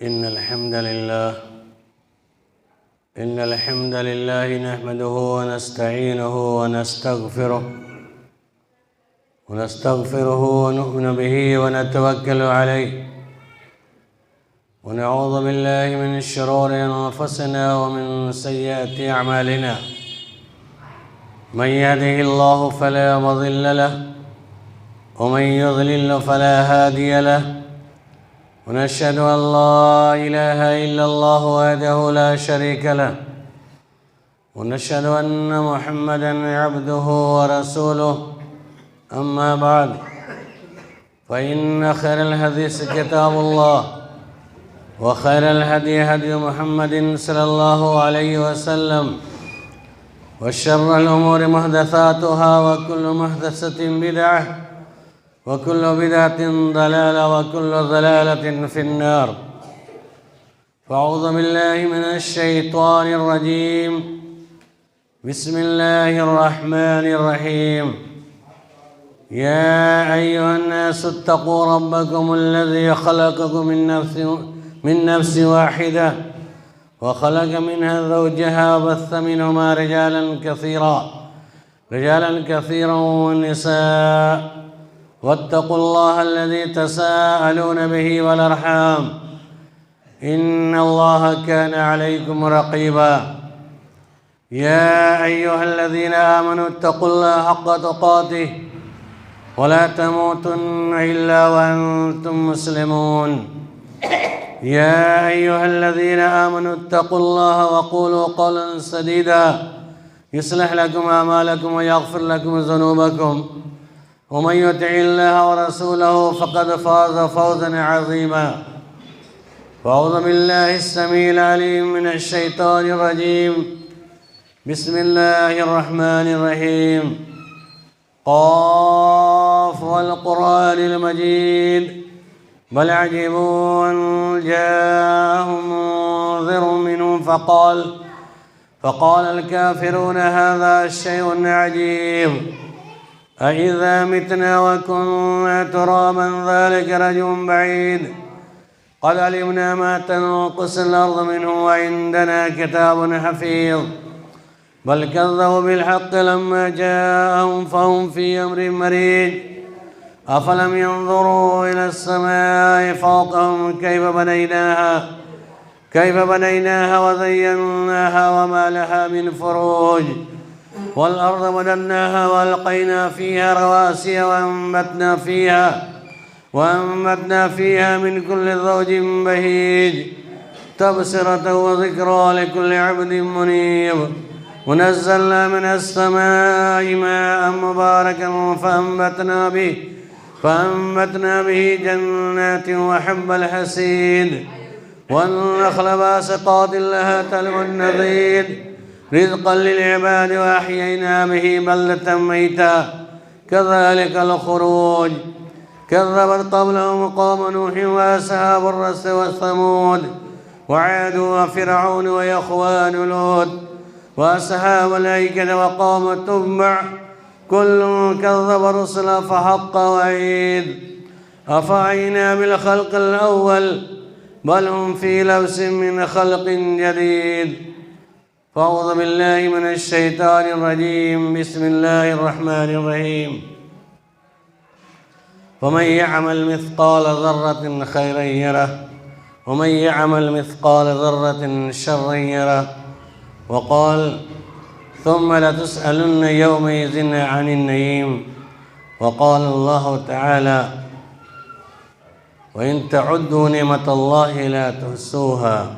إن الحمد لله نحمده ونستعينه ونستغفره ونؤمن به ونتوكل عليه ونعوذ بالله من شرور أنفسنا ومن سيئات أعمالنا. من يهده الله فلا مضل له ومن يضلل فلا هادي له، ونشهد أن لا إله إلا الله وحده لا شريك له، ونشهد أن محمدًا عبده ورسوله. أما بعد، فإن خير الحديث كتاب الله، وخير الهدي هدي محمد صلى الله عليه وسلم، وشر الأمور محدثاتها، وكل محدثة بدعة، وكل بدعة ضلالة، وكل ضلالة في النار. فأعوذ بالله من الشيطان الرجيم. بسم الله الرحمن الرحيم. يا أيها الناس اتقوا ربكم الذي خلقكم من نفس واحدة، وخلق منها زوجها، وبث منهما رجالا كثيرا والنساء. واتقوا الله الذي تساءلون به والأرحام، إن الله كان عليكم رقيبا. يا أيها الذين آمنوا اتقوا الله حق تقاته ولا تموتن إلا وأنتم مسلمون. يا أيها الذين آمنوا اتقوا الله وقولوا قولا سديدا يصلح لكم أعمالكم ويغفر لكم ذنوبكم، ومن يطع الله ورسوله فقد فاز فوزا عظيما. فأعوذ بالله السميع العليم من الشيطان الرجيم. بسم الله الرحمن الرحيم. قاف والقرآن المجيد، بل عجبوا أن جاءهم منذر منهم فقال الكافرون هذا شيء عجيب. أإذا متنا وكنا ترابا ذلك رجع بعيد. قد علمنا ما تنقص الأرض منهم وعندنا كتاب حفيظ. بل كذبوا بالحق لما جاءهم فهم في أمر مريج. أفلم ينظروا إلى السماء فوقهم كيف بنيناها وزيناها وما لها من فروج. والأرض مددناها وألقينا فيها رواسي وأنبتنا فيها من كل زوج بهيج، تبصرة وذكرى لكل عبد منيب. ونزلنا من السماء ماء مباركا فأنبتنا به جنات وحب الحسيد، والنخل باسقات لها طلع نضيد، رزقا للعباد. وأحيينا به بلدة ميتا، كذلك الخروج. كذبت قبلهم قوم نوح وأصحاب الرس والثمود، وعاد وفرعون وإخوان لوط، وأصحاب الأيكة وقوم تبع، كل كذب الرسل فحق وعيد. أفعينا بالخلق الأول، بل هم في لبس من خلق جديد. فأعوذ بالله من الشيطان الرجيم. بسم الله الرحمن الرحيم. ومن يعمل مثقال ذرة خيرا يره، ومن يعمل مثقال ذرة شرا يره. وقال ثم لتسألن يومئذ عن النعيم. وقال الله تعالى وإن تعدوا نعمة الله لا تحصوها.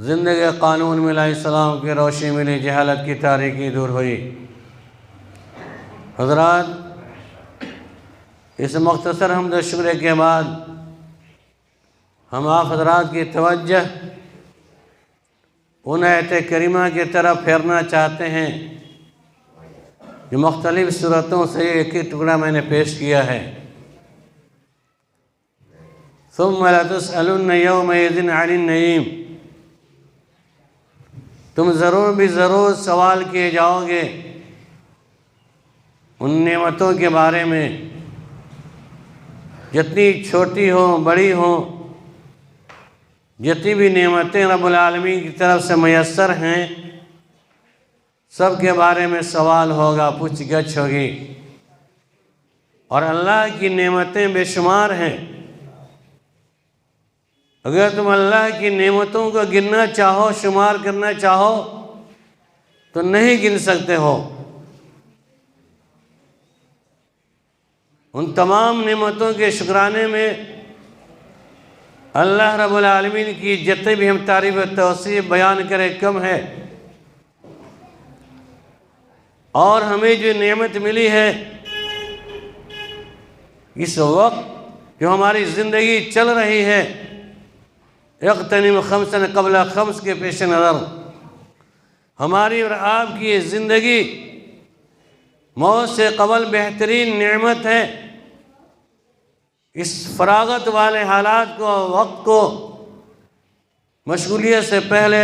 زندگی قانون ملا، اسلام کی روشنی ملی، جہالت کی تاریکی دور ہوئی۔ حضرات، اس مختصر حمد و شکر کے بعد ہم آپ حضرات کی توجہ ان آیت کریمہ کی طرف پھیرنا چاہتے ہیں جو مختلف صورتوں سے ایک ہی ٹکڑا میں نے پیش کیا ہے۔ ثم لتسألن یومئذ عن النعیم، تم ضرور بھی ضرور سوال کیے جاؤ گے ان نعمتوں کے بارے میں، جتنی چھوٹی ہوں بڑی ہوں، جتنی بھی نعمتیں رب العالمین کی طرف سے میسر ہیں، سب کے بارے میں سوال ہوگا، پوچھ گچھ ہوگی۔ اور اللہ کی نعمتیں بے شمار ہیں۔ اگر تم اللہ کی نعمتوں کو گننا چاہو، شمار کرنا چاہو تو نہیں گن سکتے ہو۔ ان تمام نعمتوں کے شکرانے میں اللہ رب العالمین کی جتنے بھی ہم تعریف و توصیف بیان کریں کم ہے۔ اور ہمیں جو نعمت ملی ہے اس وقت جو ہماری زندگی چل رہی ہے، اغتنم خمسا قبل خمس کے پیش نظر ہماری اور آپ کی یہ زندگی موت سے قبل بہترین نعمت ہے۔ اس فراغت والے حالات کو، وقت کو مشغولیت سے پہلے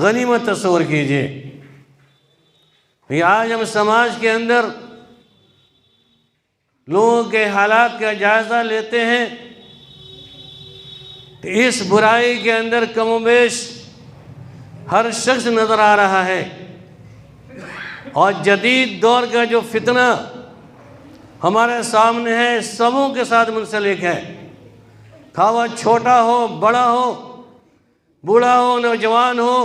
غنیمت تصور کیجئے۔ آج ہم سماج کے اندر لوگوں کے حالات کا جائزہ لیتے ہیں تو اس برائی کے اندر کم و بیش ہر شخص نظر آ رہا ہے۔ اور جدید دور کا جو فتنہ ہمارے سامنے ہے سبوں کے ساتھ منسلک ہے، خواہ وہ چھوٹا ہو، بڑا ہو، بوڑھا ہو، نوجوان ہو،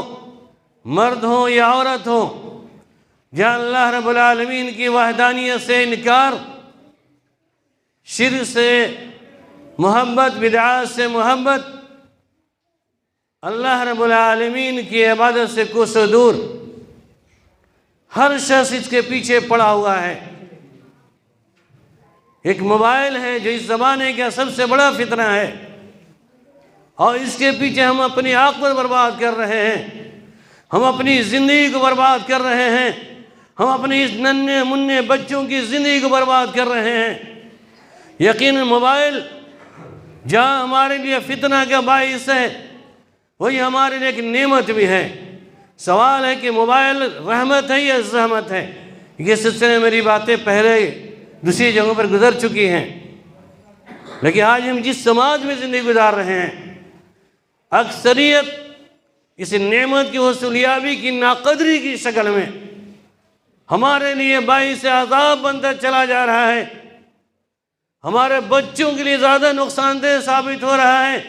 مرد ہو یا عورت ہو، جہاں اللہ رب العالمین کی وحدانیت سے انکار، شرک سے محبت، بدعات سے محبت، اللہ رب العالمین کی عبادت سے کوس و دور، ہر شخص اس کے پیچھے پڑا ہوا ہے۔ ایک موبائل ہے جو اس زمانے کا سب سے بڑا فتنہ ہے، اور اس کے پیچھے ہم اپنی عاقبت برباد کر رہے ہیں، ہم اپنی زندگی کو برباد کر رہے ہیں، ہم اپنی اس ننھے منھے بچوں کی زندگی کو برباد کر رہے ہیں۔ یقیناً موبائل جہاں ہمارے لیے فتنہ کا باعث ہے، وہی ہمارے لیے ایک نعمت بھی ہے۔ سوال ہے کہ موبائل رحمت ہے یا زحمت ہے؟ یہ سلسلے میں میری باتیں پہلے دوسری جگہوں پر گزر چکی ہیں، لیکن آج ہم جس سماج میں زندگی گزار رہے ہیں، اکثریت اس نعمت کی حصولیابی کی ناقدری کی شکل میں ہمارے لیے باعث عذاب بنتا چلا جا رہا ہے، ہمارے بچوں کے لیے زیادہ نقصان دہ ثابت ہو رہا ہے،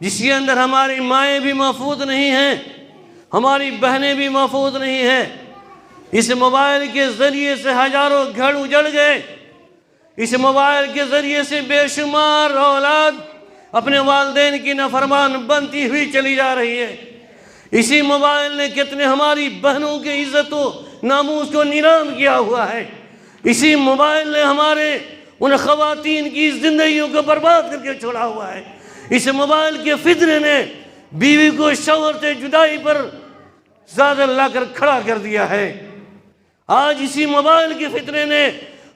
جس کے اندر ہماری مائیں بھی محفوظ نہیں ہیں، ہماری بہنیں بھی محفوظ نہیں ہیں۔ اس موبائل کے ذریعے سے ہزاروں گھر اجڑ گئے، اس موبائل کے ذریعے سے بے شمار اولاد اپنے والدین کی نافرمان بنتی ہوئی چلی جا رہی ہے۔ اسی موبائل نے کتنے ہماری بہنوں کی عزت و ناموس کو نیلام کیا ہوا ہے۔ اسی موبائل نے ہمارے ان خواتین کی زندگیوں کو برباد کر کے چھوڑا ہوا ہے۔ اس موبائل کے فتنے نے بیوی کو شوہر سے جدائی پر زیادہ لا کر کھڑا کر دیا ہے۔ آج اسی موبائل کے فتنے نے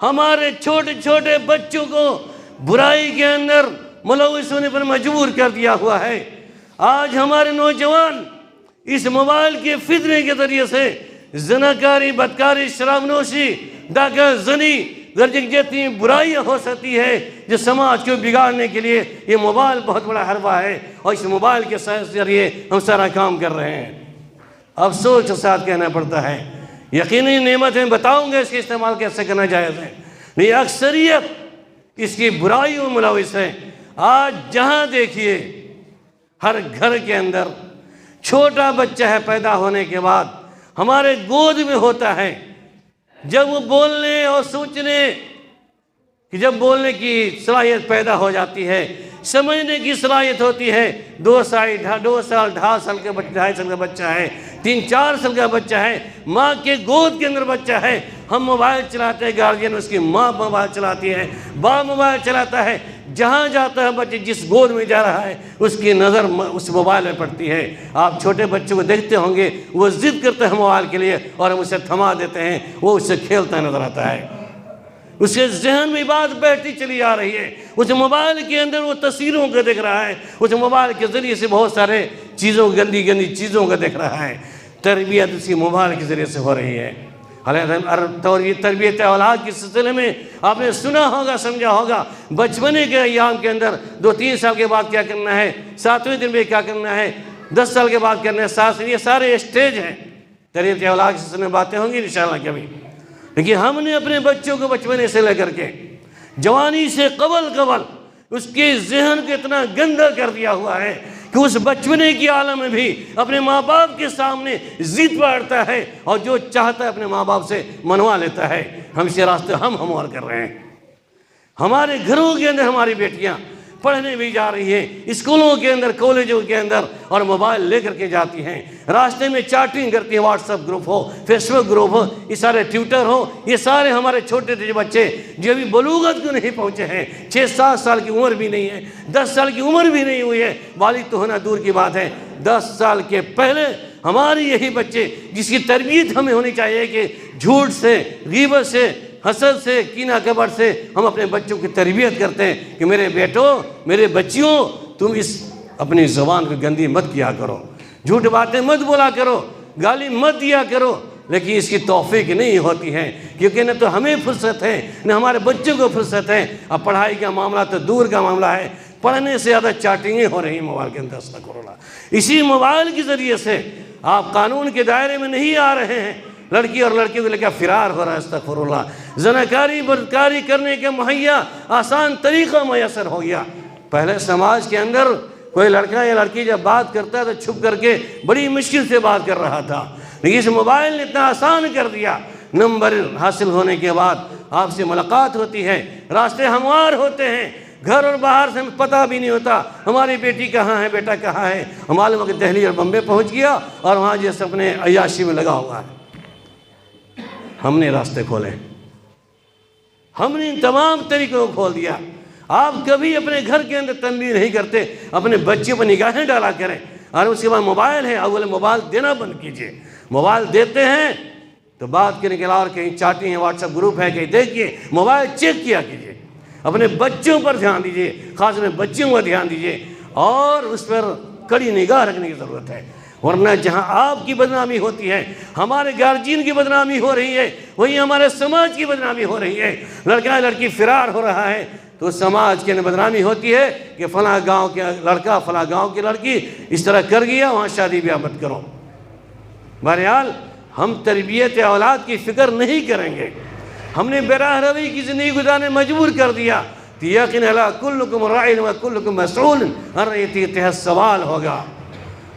ہمارے چھوٹے چھوٹے بچوں کو برائی کے اندر ملوث ہونے پر مجبور کر دیا ہوا ہے۔ آج ہمارے نوجوان اس موبائل کے فتنے کے ذریعے سے زناکاری، بدکاری، شراب نوشی، ڈاکہ زنی درجے جتنی برائیاں ہو سکتی ہے جو سماج کو بگاڑنے کے لیے یہ موبائل بہت بڑا حربہ ہے، اور اس موبائل کے ذریعے ہم سارا کام کر رہے ہیں۔ افسوس کے ساتھ کہنا پڑتا ہے، یقینی نعمت میں بتاؤں گا اس کے استعمال کیسے کرنا جائز ہے، لیکن اکثریت اس کی برائیوں ملوث ہے۔ آج جہاں دیکھیے ہر گھر کے اندر چھوٹا بچہ ہے، پیدا ہونے کے بعد ہمارے گود میں ہوتا ہے، جب وہ بولنے اور سوچنے کہ جب بولنے کی صلاحیت پیدا ہو جاتی ہے، سمجھنے کی صلاحیت ہوتی ہے، 2 سال 2.5 سال کا بچہ، 2.5 سال کا بچہ ہے، 3-4 سال کا بچہ ہے، ماں کے گود کے اندر بچہ ہے، ہم موبائل چلاتے ہیں، گارجین اس کی ماں موبائل چلاتی ہے، باپ موبائل چلاتا ہے، جہاں جاتا ہے بچے جس گود میں جا رہا ہے اس کی نظر اس موبائل میں پڑتی ہے۔ آپ چھوٹے بچوں کو دیکھتے ہوں گے، وہ ضد کرتے ہیں موبائل کے لیے اور ہم اسے تھما دیتے ہیں، وہ اس سے کھیلتا نظر آتا ہے، اس کے ذہن میں بات بیٹھتی چلی آ رہی ہے، اس موبائل کے اندر وہ تصویروں کو دیکھ رہا ہے، اس موبائل کے ذریعے سے بہت سارے چیزوں گندی گندی چیزوں کو دیکھ رہا ہے۔ تربیت اسی موبائل کے ذریعے سے ہو رہی ہے۔ تربیت اولاد کے سلسلے میں آپ نے سنا ہوگا، سمجھا ہوگا، بچپنے کے ایام کے اندر 2-3 سال کے بعد کیا کرنا ہے، 7ویں دن میں کیا کرنا ہے، 10 سال کے بعد کرنا ہے، 7 سال، یہ سارے اسٹیج ہیں۔ تربیت اولاد کے سلسلے میں باتیں ہوں گی انشاءاللہ کبھی، لیکن ہم نے اپنے بچوں کو بچپنے سے لے کر کے جوانی سے قبل اس کے ذہن کو اتنا گندا کر دیا ہوا ہے کہ اس بچپنے کی عالم میں بھی اپنے ماں باپ کے سامنے ضد پڑتا ہے اور جو چاہتا ہے اپنے ماں باپ سے منوا لیتا ہے۔ ہم سے راستے ہموار کر رہے ہیں۔ ہمارے گھروں کے اندر ہماری بیٹیاں پڑھنے بھی جا رہی ہیں، اسکولوں کے اندر، کالجوں کے اندر، اور موبائل لے کر کے جاتی ہیں، راستے میں چیٹنگ کرتی ہیں، واٹس ایپ گروپ ہو، فیس بک گروپ ہو، یہ سارے ٹویٹر ہو، یہ سارے ہمارے چھوٹے بچے جو ابھی بلوغت کو نہیں پہنچے ہیں، 6-7 سال کی عمر بھی نہیں ہے، 10 سال کی عمر بھی نہیں ہوئی ہے، بالغ تو ہونا دور کی بات ہے، 10 سال کے پہلے ہماری یہی بچے جس کی تربیت ہمیں ہونی چاہیے کہ جھوٹ سے، غیبت سے، حسد سے، کینہ کبر سے ہم اپنے بچوں کی تربیت کرتے ہیں کہ میرے بیٹوں، میرے بچیوں، تم اس اپنی زبان کو گندی مت کیا کرو، جھوٹ باتیں مت بولا کرو، گالی مت دیا کرو، لیکن اس کی توفیق نہیں ہوتی ہے کیونکہ نہ تو ہمیں فرصت ہے نہ ہمارے بچوں کو فرصت ہے۔ اب پڑھائی کا معاملہ تو دور کا معاملہ ہے، پڑھنے سے زیادہ چیٹنگیں ہو رہی ہیں موبائل کے اندر، استغفراللہ۔ اسی موبائل کے ذریعے سے آپ قانون کے دائرے میں نہیں آ رہے ہیں، لڑکی اور لڑکیوں کو لے کے فرار ہو رہا ہے، استغفراللہ۔ زناکاری بدکاری کرنے کے مہیا آسان طریقہ میسر ہو گیا۔ پہلے سماج کے اندر کوئی لڑکا یا لڑکی جب بات کرتا ہے تو چھپ کر کے بڑی مشکل سے بات کر رہا تھا، لیکن اس موبائل نے اتنا آسان کر دیا، نمبر حاصل ہونے کے بعد آپ سے ملاقات ہوتی ہے، راستے ہموار ہوتے ہیں، گھر اور باہر سے پتہ بھی نہیں ہوتا ہماری بیٹی کہاں ہے، بیٹا کہاں ہے، معلوم ہے کہ دہلی اور بمبے پہنچ گیا اور وہاں جیسے اپنے عیاشی میں لگا ہوا ہے۔ ہم نے راستے کھولے، ہم نے ان تمام طریقوں کو کھول دیا۔ آپ کبھی اپنے گھر کے اندر تنبیہ نہیں کرتے، اپنے بچے پر نگاہیں ڈالا کریں، اور اس کے بعد موبائل ہے، اول موبائل دینا بند کیجئے۔ موبائل دیتے ہیں تو بات کرنے کے علاوہ کہیں چیٹنگ ہے، واٹس ایپ گروپ ہے، کہیں دیکھیے، موبائل چیک کیا کیجئے، اپنے بچوں پر دھیان دیجئے، خاص میں بچوں پر دھیان دیجئے، اور اس پر کڑی نگاہ رکھنے کی ضرورت ہے، ورنہ جہاں آپ کی بدنامی ہوتی ہے، ہمارے گارجین کی بدنامی ہو رہی ہے، وہیں ہمارے سماج کی بدنامی ہو رہی ہے۔ لڑکا لڑکی فرار ہو رہا ہے تو سماج کے بدنامی ہوتی ہے کہ فلاں گاؤں کے لڑکا، فلاں گاؤں کی لڑکی اس طرح کر گیا، وہاں شادی بیاہ مت کرو۔ بہرحال ہم تربیت اولاد کی فکر نہیں کریں گے، ہم نے براہ روی کی زندگی گزارنے مجبور کر دیا۔ یقین اللہ کلکم راعٍ و کلکم مسئول عن رعیتہ، سوال ہوگا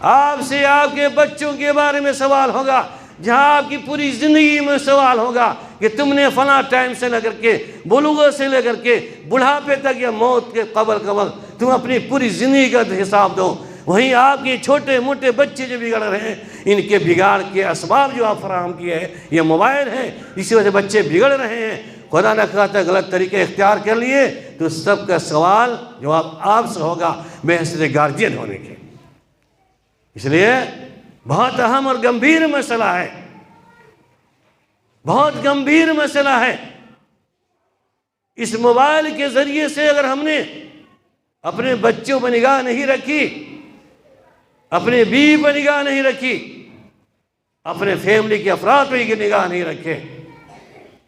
آپ سے، آپ کے بچوں کے بارے میں سوال ہوگا، جہاں آپ کی پوری زندگی میں سوال ہوگا کہ تم نے فلاں ٹائم سے لے کر کے، بلوغت سے لے کر کے بڑھاپے تک یا موت کے قبل تم اپنی پوری زندگی کا حساب دو۔ وہیں آپ کے چھوٹے موٹے بچے جو بگڑ رہے ہیں، ان کے بگاڑ کے اسباب جو آپ فراہم کیے ہیں یہ موبائل ہے، اسی وجہ سے بچے بگڑ رہے ہیں۔ خدا نہ خواستہ غلط طریقے اختیار کر لیے تو سب کا سوال جواب آپ سے ہوگا بحیثیت گارجین ہونے کے۔ اس لیے بہت اہم اور گمبھیر مسئلہ ہے، بہت گمبھیر مسئلہ ہے۔ اس موبائل کے ذریعے سے اگر ہم نے اپنے بچوں پر نگاہ نہیں رکھی، اپنے بیوی پر نگاہ نہیں رکھی، اپنے فیملی کے افراد پر نگاہ نہیں رکھے،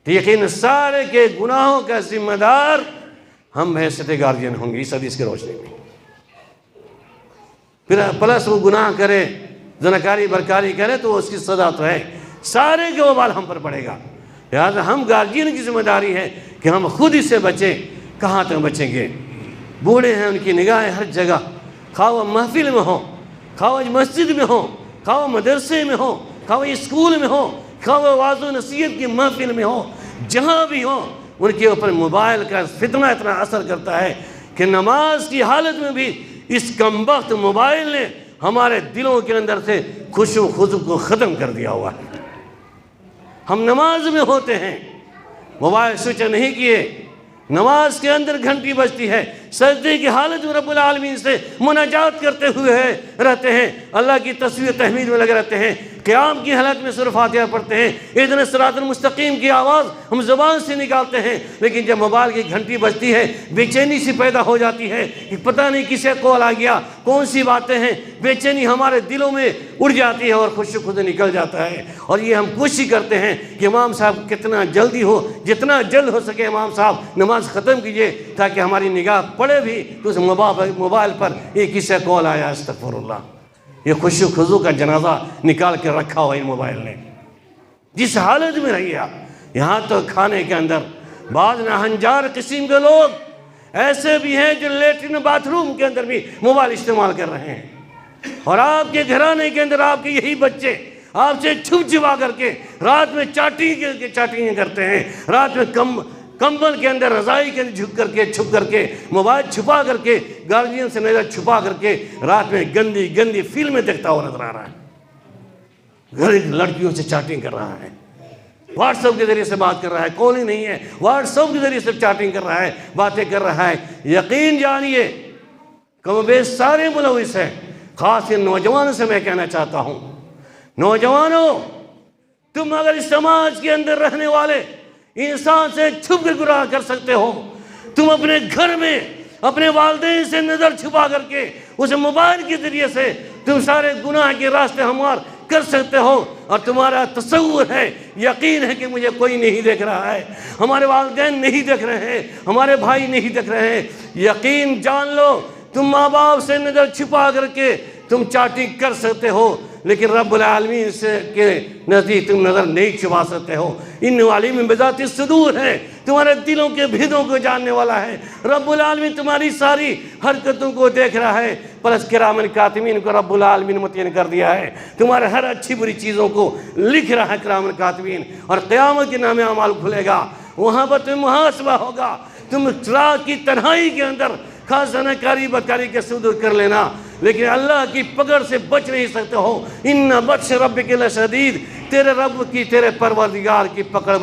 تو یقین سارے کے گناہوں کا ذمہ دار ہم بحیثیت گارجین ہوں گے اس حدیث کی روشنی میں۔ پھر پلس وہ گناہ کرے، زناکاری برکاری کرے تو اس کی سزا تو ہے، سارے کے وبال ہم پر پڑے گا۔ لہذا ہم گارجین کی ذمہ داری ہے کہ ہم خود اس سے بچیں۔ کہاں تک بچیں گے؟ بوڑھے ہیں، ان کی نگاہیں ہر جگہ، خواہ وہ محفل میں ہوں، خواہ وہ مسجد میں ہوں، خواہ وہ مدرسے میں ہوں، خواہ وہ اسکول میں ہوں، خواہ وہ وعظ و نصیحت کی محفل میں ہوں، جہاں بھی ہوں، ان کے اوپر موبائل کا فتنہ اتنا اثر کرتا ہے کہ نماز کی حالت میں بھی اس کمبخت موبائل نے ہمارے دلوں کے اندر سے خشوع و خضوع کو ختم کر دیا ہوا ہے۔ ہم نماز میں ہوتے ہیں، موبائل سوئچ نہیں کیے، نماز کے اندر گھنٹی بجتی ہے، سجدے کی حالت میں رب العالمین سے مناجات کرتے ہوئے رہتے ہیں، اللہ کی تسبیح و تحمید میں لگے رہتے ہیں، قیام کی حالت میں سورہ فاتحہ پڑھتے ہیں، اہدنا الصراط المستقیم کی آواز ہم زبان سے نکالتے ہیں، لیکن جب موبائل کی گھنٹی بجتی ہے بے چینی سی پیدا ہو جاتی ہے کہ پتہ نہیں کسے کال آ گیا، کون سی باتیں ہیں، بے چینی ہمارے دلوں میں اڑ جاتی ہے اور خشوع خود نکل جاتا ہے۔ اور یہ ہم کوشش کرتے ہیں کہ امام صاحب کتنا جلدی ہو، جتنا جلد ہو سکے امام صاحب نماز ختم کیجئے تاکہ ہماری نگاہ پڑے بھی تو اس موبائل پر یہ کسے کال آیا، استغفر اللہ۔ یہ خشوع خضوع کا جنازہ نکال کے رکھا ہوا ان موبائل نے، جس حالت میں رہی ہے۔ یہاں تو کھانے کے اندر بعض ناہنجار قسم کے لوگ ایسے بھی ہیں جو لیٹرین باتھ روم کے اندر بھی موبائل استعمال کر رہے ہیں، اور آپ کے گھرانے کے اندر آپ کے یہی بچے آپ سے چھپ چھپا کر کے رات میں چاٹنگ کرتے ہیں، رات میں کمبل کے اندر رضائی کے اندر چھپ کر کے موبائل چھپا کر کے گارجین سے نظر چھپا کر کے رات میں گندی فلمیں دیکھتا ہوا نظر آ رہا ہے، غریب لڑکیوں سے چاٹنگ کر رہا ہے، واٹس ایپ کے ذریعے سے بات کر رہا ہے، کال ہی نہیں ہے، واٹس ایپ کے ذریعے سے چاٹنگ کر رہا ہے، باتیں کر رہا ہے۔ یقین جانیے کم و بیش سارے ملوث ہیں۔ خاص ان نوجوانوں سے میں کہنا چاہتا ہوں، نوجوانوں تم اگر اس سماج کے اندر رہنے والے انسان سے چھپ کر گناہ کر سکتے ہو، تم اپنے گھر میں اپنے والدین سے نظر چھپا کر کے اس موبائل کے ذریعے سے تم سارے گناہ کے راستے ہموار کر سکتے ہو، اور تمہارا تصور ہے، یقین ہے کہ مجھے کوئی نہیں دیکھ رہا ہے، ہمارے والدین نہیں دیکھ رہے ہیں، ہمارے بھائی نہیں دیکھ رہے ہیں، یقین جان لو تم ماں باپ سے نظر چھپا کر کے تم چاٹنگ کر سکتے ہو، لیکن رب العالمین سے کے نزدیک تم نظر نہیں چھپا سکتے ہو۔ ان علیم بذات الصدور ہے، تمہارے دلوں کے بھیدوں کو جاننے والا ہے، رب العالمین تمہاری ساری حرکتوں کو دیکھ رہا ہے، پلس کرامن کاتبین کو رب العالمین متعین کر دیا ہے، تمہارے ہر اچھی بری چیزوں کو لکھ رہا ہے کرامن کاتبین، اور قیامت کے نام اعمال کھلے گا، وہاں پر تم محاسبہ ہوگا۔ تم رات کی تنہائی کے اندر خاص زنا کاری بدکاری کے صدور کر لینا، لیکن اللہ کی پکڑ سے بچ نہیں سکتے ہو۔ ان بطش ربک لشدید، تیرے رب کی، تیرے پروردگار کی پکڑ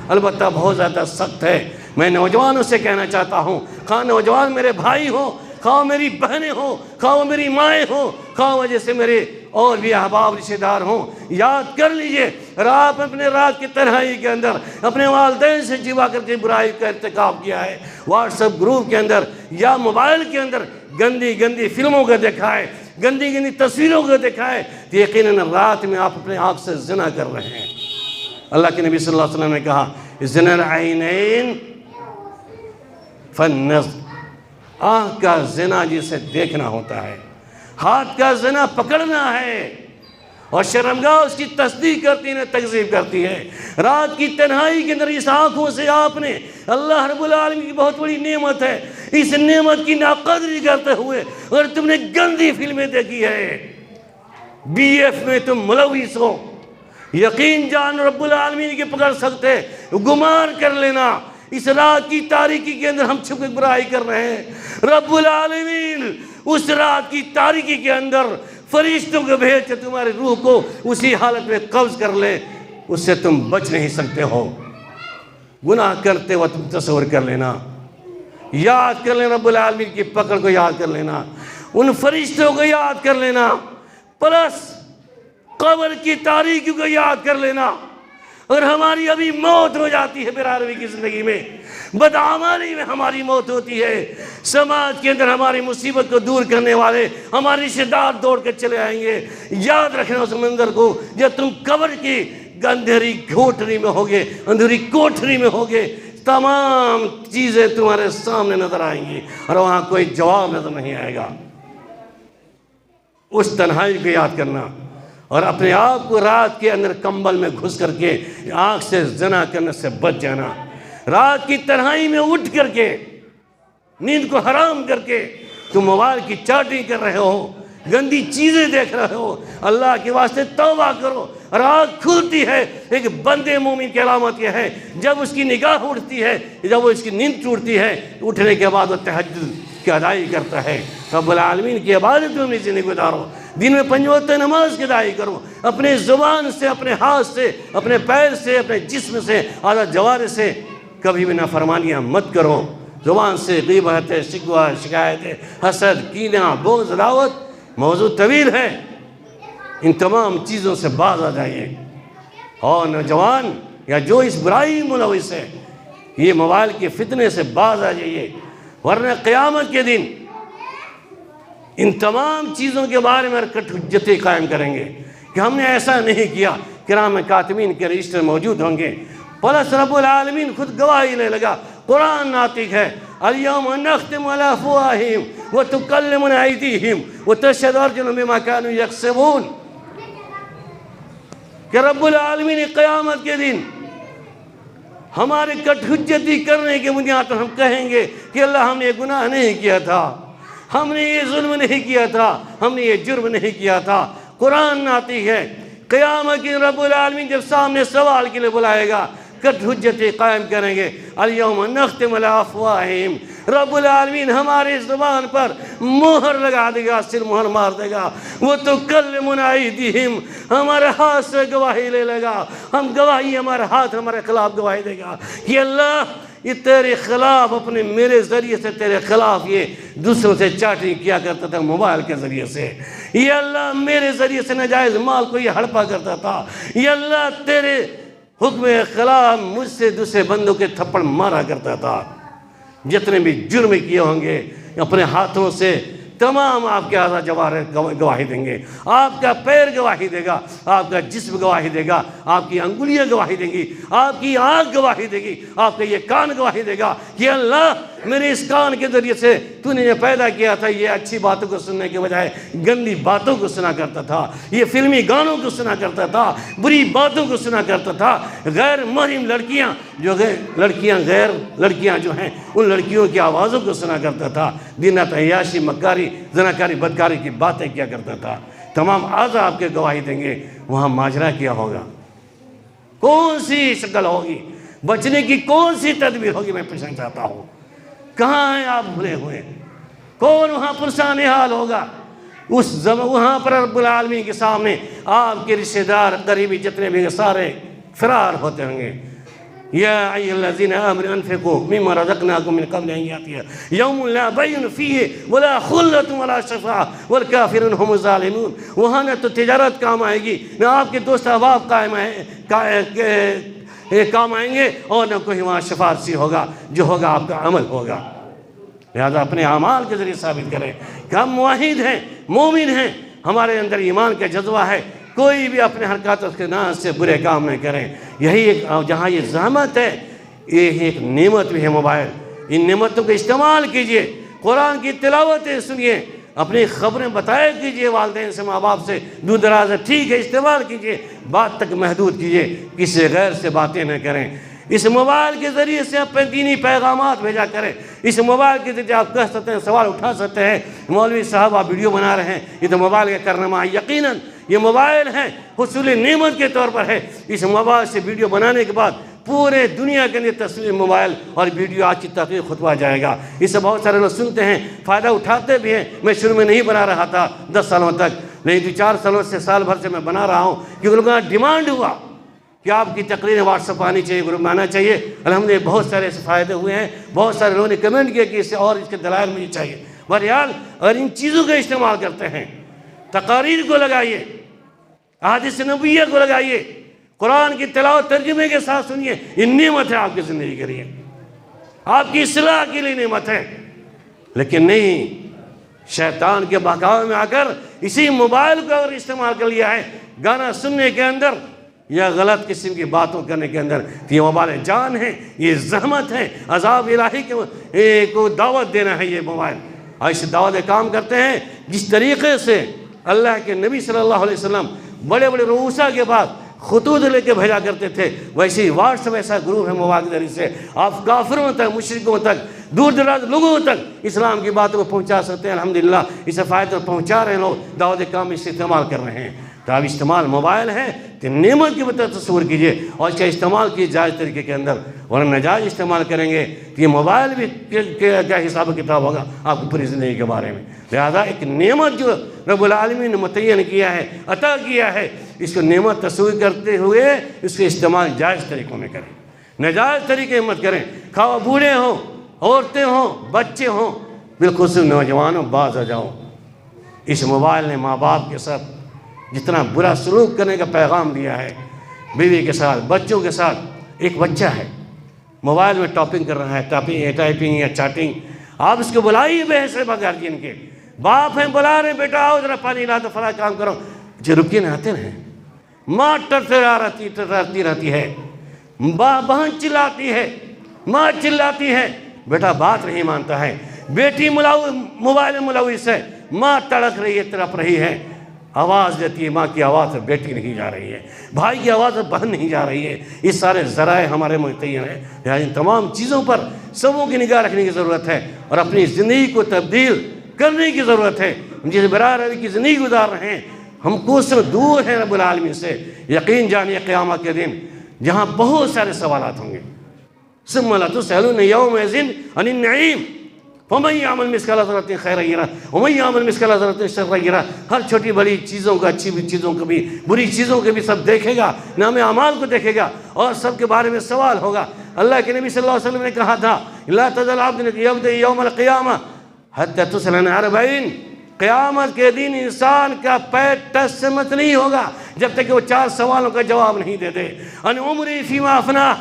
البتہ بہت زیادہ سخت ہے۔ میں نوجوانوں سے کہنا چاہتا ہوں، خواہ نوجوان میرے بھائی ہوں، خواہ میری بہنیں ہوں، خواہ میری مائیں ہوں، خواہ وجہ سے میرے اور بھی احباب رشتہ دار ہوں، یاد کر لیجئے آپ اپنے رات کی تنہائی کے اندر اپنے والدین سے چھپا کر کے برائی کا ارتکاب کیا ہے، واٹس ایپ گروپ کے اندر یا موبائل کے اندر گندی فلموں کو دیکھا ہے، گندی تصویروں کو دیکھا ہے، تو یقیناً رات میں آپ اپنے آنکھ سے زنا کر رہے ہیں۔ اللہ کے نبی صلی اللہ علیہ وسلم نے کہا زنا العینین فالنظر، آنکھ کا زنا جسے دیکھنا ہوتا ہے، ہاتھ کا زنا پکڑنا ہے، اور شرمگاہ اس کی تصدیق کرتی ہے، تکذیب کرتی ہے۔ رات کی تنہائی کے اندر اس آنکھوں سے آپ نے، اللہ رب العالمین کی بہت بڑی نعمت ہے، اس نعمت کی ناقدری کرتے ہوئے اگر تم نے گندی فلمیں دیکھی ہے، بی ایف میں تم ملوث ہو، یقین جان رب العالمین کی پکڑ سکتے، گمان کر لینا اس رات کی تاریکی کے اندر ہم چھپ کے برائی کر رہے ہیں، رب العالمین اس رات کی تاریکی کے اندر فرشتوں کو بھیج کے تمہاری روح کو اسی حالت میں قبض کر لے، اس سے تم بچ نہیں سکتے ہو۔ گناہ کرتے وقت تم تصور کر لینا، یاد کر لینا رب العالمین کی پکڑ کو، یاد کر لینا ان فرشتوں کو، یاد کر لینا پلس قبر کی تاریکی کو یاد کر لینا۔ اگر ہماری ابھی موت ہو جاتی ہے برادری کی زندگی میں، بدعمالی میں ہماری موت ہوتی ہے، سماج کے اندر ہماری مصیبت کو دور کرنے والے ہمارے رشتہ دار دوڑ کے چلے آئیں گے۔ یاد رکھنا اس منظر کو، جب تم قبر کی اندھیری گھوٹری میں ہوگے، اندھیری کوٹری میں ہوگے، تمام چیزیں تمہارے سامنے نظر آئیں گی اور وہاں کوئی جواب نظر نہیں آئے گا۔ اس تنہائی کو یاد کرنا، اور اپنے آپ کو رات کے اندر کمبل میں گھس کر کے آنکھ سے زنا کرنے سے بچ جانا۔ رات کی تنہائی میں اٹھ کر کے نیند کو حرام کر کے تم موبائل کی چاٹنگ کر رہے ہو، گندی چیزیں دیکھ رہے ہو، اللہ کے واسطے توبہ کرو۔ اور آنکھ کھلتی ہے، ایک بندے مومن کی علامت یہ ہے جب اس کی نگاہ اٹھتی ہے، جب وہ اس کی نیند ٹوٹتی ہے، اٹھنے کے بعد وہ تہجد کی ادائی کرتا ہے۔ رب العالمین کی عبادت میں اپنی زندگی گزارو، دن میں 5 وقت نماز کی ادائی کرو، اپنے زبان سے، اپنے ہاتھ سے، اپنے پیر سے، اپنے جسم سے، اعضاء جوارح سے کبھی بھی نافرمانیاں مت کرو۔ زبان سے غیبت، شکوہ، شکایت، حسد، کینہ، بغض، عداوت، موضوع طویل ہے، ان تمام چیزوں سے باز آ جائیے۔ اور نوجوان یا جو اس برائی ملوث ہے، یہ موبائل کے فتنے سے باز آ جائیے، ورنہ قیامت کے دن ان تمام چیزوں کے بارے میں کٹ حجتیں قائم کریں گے کہ ہم نے ایسا نہیں کیا۔ کرام کاتبین کے رجسٹر موجود ہوں گے، پلس رب العالمین خود گواہی لے لگا، قرآن ناطق ہے، اليوم نختم على افواہہم وتکلمنا ایدیہم وتشہد ارجلہم بما کانوا یکسبون، کہ رب العالمین قیامت کے دن ہمارے کٹ حجتی کرنے کے بنیاد پر ہم کہیں گے کہ اللہ ہم نے یہ گناہ نہیں کیا تھا، ہم نے یہ ظلم نہیں کیا تھا، ہم نے یہ جرم نہیں کیا تھا۔ قرآن ناطق ہے، قیامت کی رب العالمین جب سامنے سوال کے لیے بلائے گا، کٹ حجتیں قائم کریں گے، اليوم نختم علی افواہہم، رب العالمین ہمارے زبان پر مہر لگا دے گا، سر مہر مار دے گا، وتکلمنا ایدیہم، ہمارے ہاتھ سے گواہی لے لے گا، ہم گواہی، ہمارے ہاتھ ہمارے خلاف گواہی دے گا کہ اللہ یہ تیرے خلاف، اپنے میرے ذریعے سے تیرے خلاف یہ دوسروں سے چاٹنگ کیا کرتا تھا موبائل کے ذریعے سے، یہ اللہ میرے ذریعے سے ناجائز مال کو یہ ہڑپا کرتا تھا، یہ اللہ تیرے حکم خلاف مجھ سے دوسرے بندوں کے تھپڑ مارا کرتا تھا۔ جتنے بھی جرم کیے ہوں گے اپنے ہاتھوں سے، تمام آپ کے اعضاء جوارح گواہی دیں گے، آپ کا پیر گواہی دے گا، آپ کا جسم گواہی دے گا، آپ کی انگلیاں گواہی دیں گی، آپ کی آنکھ گواہی دے گی، آپ کا یہ کان گواہی دے گا کہ اللہ میرے اس کان کے ذریعے سے تو نے یہ پیدا کیا تھا، یہ اچھی باتوں کو سننے کے بجائے گندی باتوں کو سنا کرتا تھا، یہ فلمی گانوں کو سنا کرتا تھا، بری باتوں کو سنا کرتا تھا، غیر محرم لڑکیاں غیر لڑکیاں جو ہیں ان لڑکیوں کی آوازوں کو سنا کرتا تھا، دن رات عیاشی، مکاری، زناکاری، بدکاری کی باتیں کیا کرتا تھا۔ تمام اعضاء آپ کے گواہی دیں گے، وہاں ماجرا کیا ہوگا، کون سی شکل ہوگی، بچنے کی کون سی تدبیر ہوگی، میں پوچھنا چاہتا ہوں۔ کہاں ہیں آپ بھولے ہوئے، کون وہاں پرسان حال ہوگا؟ وہاں پر رب العالمین کے سامنے آپ کے رشتہ دار، قریبی جتنے بھی سارے فرار ہوتے ہوں گے۔ یا ایھا الذین آمنوا انفقوا مما رزقناکم من قبل ان یأتی یوم لا بیع فیہ ولا خلۃ ولا شفاعۃ والکافرون هم الظالمون۔ وہاں نہ تو تجارت کام آئے گی، نہ آپ کے دوست احباب کام آئیں گے، اور نہ کوئی وہاں شفاعت ہوگا، جو ہوگا آپ کا عمل ہوگا۔ لہذا اپنے اعمال کے ذریعے ثابت کریں کہ ہم موحد ہیں، مومن ہیں، ہمارے اندر ایمان کا جذبہ ہے، کوئی بھی اپنے حرکاتوں کے ناس سے برے کام نہیں کریں۔ یہی ایک جہاں یہ زحمت ہے، یہ ایک نعمت بھی ہے موبائل، ان نعمتوں کو استعمال کیجئے، قرآن کی تلاوتیں سنیے، اپنی خبریں بتایا کیجئے، والدین سے، ماں باپ سے دور دراز ہے، ٹھیک ہے استعمال کیجئے، بات تک محدود کیجئے، کسی غیر سے باتیں نہ کریں۔ اس موبائل کے ذریعے سے اپنے دینی پیغامات بھیجا کریں، اس موبائل کے ذریعے آپ کہہ سکتے ہیں، سوال اٹھا سکتے ہیں، مولوی صاحب آپ ویڈیو بنا رہے ہیں، یہ تو موبائل کا کارنامہ ہے۔ یقیناً یہ موبائل ہے، حصول نعمت کے طور پر ہے۔ اس موبائل سے ویڈیو بنانے کے بعد پورے دنیا کے لیے تصویر، موبائل اور ویڈیو آج کی تقریر خطبہ جائے گا۔ اس سے بہت سارے لوگ سنتے ہیں، فائدہ اٹھاتے بھی ہیں۔ میں شروع میں نہیں بنا رہا تھا 10 سالوں تک، لیکن 4 سالوں سے، سال بھر سے میں بنا رہا ہوں، کیونکہ لوگوں کا ڈیمانڈ ہوا کہ آپ کی تقریر واٹس ایپ آنی چاہیے، گروپ میں آنا چاہیے۔ الحمدللہ بہت سارے ایسے فائدے ہوئے ہیں، بہت سارے لوگوں نے کمنٹ کیا کہ اس سے اور اس کے دلائل مجھے چاہیے۔ بہرحال اگر ان چیزوں کا استعمال کرتے ہیں، تقاریر کو لگائیے، احادیث نبویہ کو لگائیے، قرآن کی تلاوت ترجمے کے ساتھ سنیے، یہ نعمت ہے آپ کی زندگی کے لیے، آپ کی اصلاح کے لیے نعمت ہے۔ لیکن نہیں، شیطان کے بہکاوے میں آ کر اسی موبائل کو اگر استعمال کر لیا ہے گانا سننے کے اندر یا غلط قسم کی باتوں کرنے کے اندر، تو یہ موبائل جان ہے، یہ زحمت ہے، عذاب الہی کو دعوت دینا ہے یہ موبائل۔ ایسے دعوت کام کرتے ہیں جس طریقے سے اللہ کے نبی صلی اللہ علیہ وسلم بڑے بڑے رؤسا کے بعد خطوط لے کے بھیجا کرتے تھے، ویسے ہی واٹس ایپ ایسا گروپ ہے موبائل کے ذریعے سے آپ کافروں تک، مشرکوں تک، دور دراز لوگوں تک اسلام کی باتوں کو پہنچا سکتے ہیں۔ الحمدللہ اسے فائدہ پہنچا رہے ہیں لوگ، دعوت کام اس سے استعمال کر رہے ہیں۔ تو اب استعمال موبائل ہے تو نعمت کی بطور تصور کیجئے اور اس کا استعمال کیجئے جائز طریقے کے اندر، ورنہ ناجائز استعمال کریں گے تو یہ موبائل بھی کیا حساب کتاب ہوگا آپ کی پوری زندگی کے بارے میں۔ لہذا ایک نعمت جو رب العالمین نے متعین کیا ہے، عطا کیا ہے، اس کو نعمت تصور کرتے ہوئے اس کے استعمال جائز طریقوں میں کریں، ناجائز طریقے مت کریں۔ خواہ بوڑھے ہوں، عورتیں ہوں، بچے ہوں، بالخصوص نوجوانوں باز آ جاؤ۔ اس موبائل نے ماں باپ کے ساتھ جتنا برا سلوک کرنے کا پیغام دیا ہے، بیوی کے ساتھ، بچوں کے ساتھ۔ ایک بچہ ہے موبائل میں ٹاپنگ کر رہا ہے، ٹائپنگ یا چیٹنگ، آپ اس کو بلائیے بحث گارجین کے، باپ ہیں بلا رہے بیٹا آؤ ذرا پانی لا تو فلاں کام کرو، جو رکیے نہ آتے رہیں۔ ماں ٹرتی رہتی ہے، بہن چلاتی ہے، ماں چلاتی ہے، بیٹا بات نہیں مانتا ہے، بیٹی موبائل میں ملوث ہے، ماں تڑک رہی ہے، تڑپ رہی ہے، آواز دیتی ہے، ماں کی آواز سے بیٹی نہیں جا رہی ہے، بھائی کی آواز سے بہن نہیں جا رہی ہے۔ یہ سارے ذرائع ہمارے متعین ہیں، لہٰذا ان تمام چیزوں پر سبوں کی نگاہ رکھنے کی ضرورت ہے اور اپنی زندگی کو تبدیل کرنے کی ضرورت ہے۔ ہم جس برائے روی کی زندگی گزار رہے ہیں، ہم کوسوں دور ہیں رب العالمین سے۔ یقین جانیے قیامت کے دن جہاں بہت سارے سوالات ہوں گے، ثم لتسألن یومئذ عن النعیم فمن یعمل مثقال ذرۃ خیرا یرہ ومن یعمل مثقال ذرۃ شرا یرہ۔ ہر چھوٹی بڑی چیزوں کا، اچھی چیزوں کو بھی، بری چیزوں کے بھی سب دیکھے گا، نام اعمال کو دیکھے گا اور سب کے بارے میں سوال ہوگا۔ اللہ کے نبی صلی اللہ علیہ وسلم نے کہا تھا لا تزال عبد یبدأ یوم القیامہ حتی تسأل عن 40۔ قیامت کے دن انسان کا پیر ٹس سے مت نہیں ہوگا جب تک کہ وہ 4 سوالوں کا جواب نہیں دے دے۔ ان عمری فیما افنا،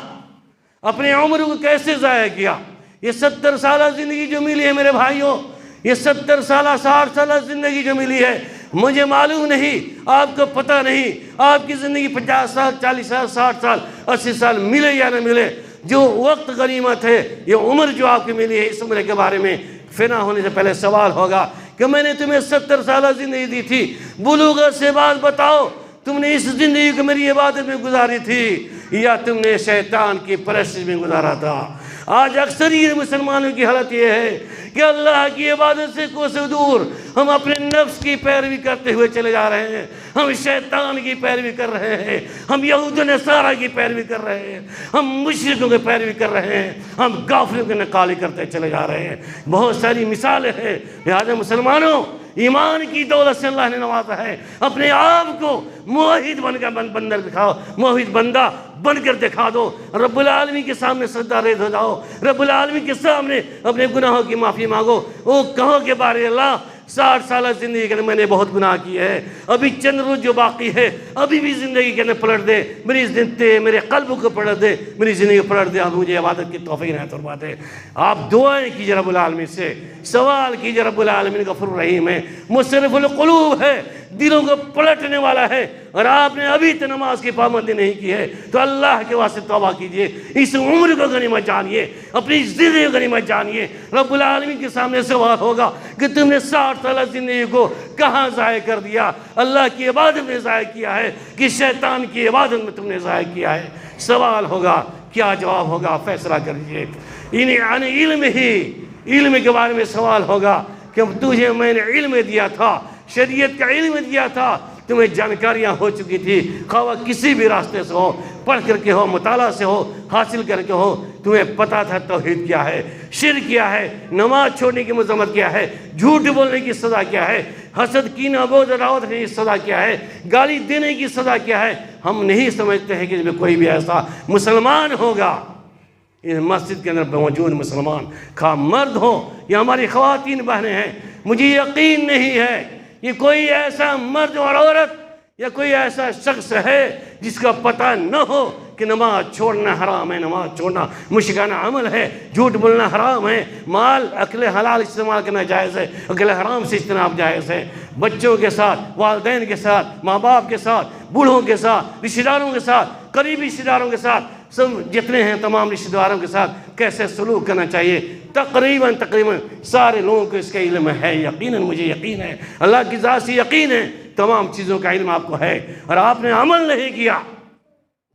اپنے عمر کو کیسے ضائع کیا؟ یہ 70 سالہ زندگی جو ملی ہے میرے بھائیوں، یہ 70 سالہ 60 سالہ زندگی جو ملی ہے، مجھے معلوم نہیں، آپ کو پتہ نہیں آپ کی زندگی 50 سال، 40 سال، 60 سال، 80 سال ملے یا نہ ملے۔ جو وقت غنیمت ہے، یہ عمر جو آپ کی ملی ہے، اس عمر کے بارے میں فنا ہونے سے پہلے سوال ہوگا کہ میں نے تمہیں 70 سالہ زندگی دی تھی، بلوغت سے بعد بتاؤ تم نے اس زندگی کو میری عبادت میں گزاری تھی یا تم نے شیطان کی پرستش میں گزارا تھا؟ آج اکثریت مسلمانوں کی حالت یہ ہے کہ اللہ کی عبادت سے کوسوں دور ہم اپنے نفس کی پیروی کرتے ہوئے چلے جا رہے ہیں، ہم شیطان کی پیروی کر رہے ہیں، ہم یہود و نصارہ کی پیروی کر رہے ہیں، ہم مشرکوں کی پیروی کر رہے ہیں، ہم غافلوں کی نقالی کرتے چلے جا رہے ہیں۔ بہت ساری مثالیں ہیں۔ لہذا مسلمانوں، ایمان کی دولت سے اللہ نے نوازا ہے، اپنے آپ کو موحد بن کر بندر دکھاؤ، موحد بندہ بن کر دکھا دو، رب العالمین کے سامنے سجدہ ریز ہو جاؤ، رب العالمین کے سامنے اپنے گناہوں کی معافی مانگو۔ وہ کہو کہ بارے اللہ 60 سالہ زندگی کے اندر میں نے بہت گناہ کیے ہیں، ابھی چند روز جو باقی ہے ابھی بھی زندگی کے اندر پلٹ دے، میری زندگی، میرے قلب کو پلٹ دے، میری زندگی کو پلٹ دے اور مجھے عبادت کی توفیق عنایت فرما دے۔ آپ دعائیں کیجئے رب العالمین سے، سوال کیجئے، رب العالمین غفور رحیم ہے، مصرف القلوب ہے، دلوں کو پلٹنے والا ہے۔ اور آپ نے ابھی تو نماز کی پابندی نہیں کی ہے تو اللہ کے واسطے توبہ کیجئے، اس عمر کو غنیمت جانیے، اپنی زندگی کو غنیمت جانیے۔ رب العالمین کے سامنے سوال ہوگا کہ تم نے 60 سالہ زندگی کو کہاں ضائع کر دیا؟ اللہ کی عبادت میں ضائع کیا ہے کہ شیطان کی عبادت میں تم نے ضائع کیا ہے؟ سوال ہوگا، کیا جواب ہوگا؟ فیصلہ کر لیجئے۔ عن علم ہی، علم کے بارے میں سوال ہوگا کہ تجھے میں نے علم دیا تھا، شریعت کا علم دیا تھا، تمہیں جانکاریاں ہو چکی تھی، خواہ کسی بھی راستے سے ہو، پڑھ کر کے ہو، مطالعہ سے ہو، حاصل کر کے ہو، تمہیں پتا تھا توحید کیا ہے، شرک کیا ہے، نماز چھوڑنے کی مذمت کیا ہے، جھوٹ بولنے کی سزا کیا ہے، حسد کینہ بغض عداوت کی سزا کیا ہے، گالی دینے کی سزا کیا ہے۔ ہم نہیں سمجھتے ہیں کہ اس میں کوئی بھی ایسا مسلمان ہوگا، اس مسجد کے اندر موجود مسلمان، خواہ مرد ہو یا ہماری خواتین بہنیں ہیں، مجھے یقین نہیں ہے یہ کوئی ایسا مرد اور عورت یا کوئی ایسا شخص ہے جس کا پتہ نہ ہو کہ نماز چھوڑنا حرام ہے، نماز چھوڑنا مشرکانہ عمل ہے، جھوٹ بولنا حرام ہے، مال اکل حلال استعمال کرنا جائز ہے، اکل حرام سے اجتناب جائز ہے۔ بچوں کے ساتھ، والدین کے ساتھ، ماں باپ کے ساتھ، بوڑھوں کے ساتھ، رشتہ داروں کے ساتھ، قریبی رشتہ داروں کے ساتھ، سب جتنے ہیں تمام رشتہ داروں کے ساتھ کیسے سلوک کرنا چاہیے، تقریباً سارے لوگوں کو اس کا علم ہے۔ یقیناً مجھے یقین ہے، اللہ کی ذات سے یقین ہے، تمام چیزوں کا علم آپ کو ہے اور آپ نے عمل نہیں کیا۔